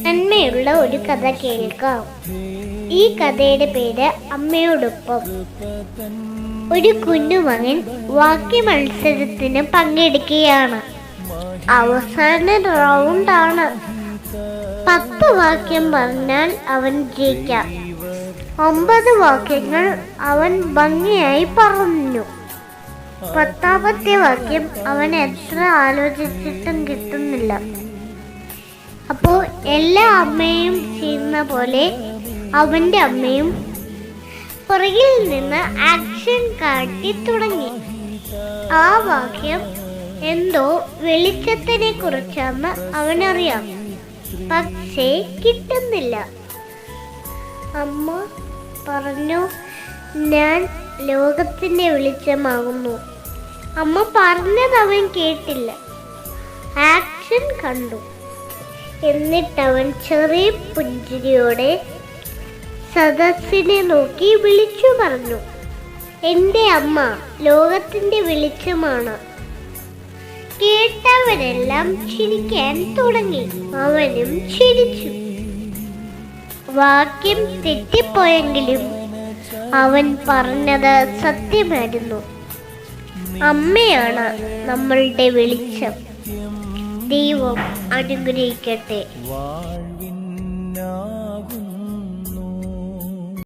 നന്മയുള്ള ഒരു കഥ കേൾക്കാം. ഈ കഥയുടെ പേര് അമ്മയോടൊപ്പം. ഒരു കുഞ്ഞുമകൻ വാക്യ മത്സരത്തിന് പങ്കെടുക്കുകയാണ്. അവസാന റൗണ്ടാണ്. 10 വാക്യം പറഞ്ഞാൽ അവൻ ജയിക്കാം. 9 വാക്യങ്ങൾ അവൻ ഭംഗിയായി പറഞ്ഞു. 10ാമത്തെ വാക്യം അവൻ എത്ര ആലോചിച്ചിട്ടും കിട്ടുന്നില്ല. അപ്പോൾ എല്ലാ അമ്മയും ചെയ്യുന്ന പോലെ അവൻ്റെ അമ്മയും പുറകിൽ നിന്ന് ആക്ഷൻ കാട്ടി തുടങ്ങി. ആ വാക്യം എന്തോ വെളിച്ചത്തിനെ കുറിച്ചാണ് അവനറിയാം, പക്ഷേ കിട്ടുന്നില്ല. അമ്മ പറഞ്ഞു, ഞാൻ ലോകത്തിൻ്റെ വെളിച്ചമാകുന്നു. അമ്മ പറഞ്ഞത് അവൻ കേട്ടില്ല. ആക്ഷൻ കണ്ടു. എന്നിട്ടവൻ ചെറിയ പുഞ്ചിരിയോടെ സദസ്സിനെ നോക്കി വിളിച്ചു പറഞ്ഞു, എൻ്റെ അമ്മ ലോകത്തിൻ്റെ വെളിച്ചമാണ്. കേട്ടവരെല്ലാം ചിരിക്കാൻ തുടങ്ങി. അവനും ചിരിച്ചു. വാക്യം തെറ്റിപ്പോയെങ്കിലും അവൻ പറഞ്ഞത് സത്യമായിരുന്നു. അമ്മയാണ് നമ്മളുടെ വെളിച്ചം. ദൈവം അനുഗ്രഹിക്കട്ടെ.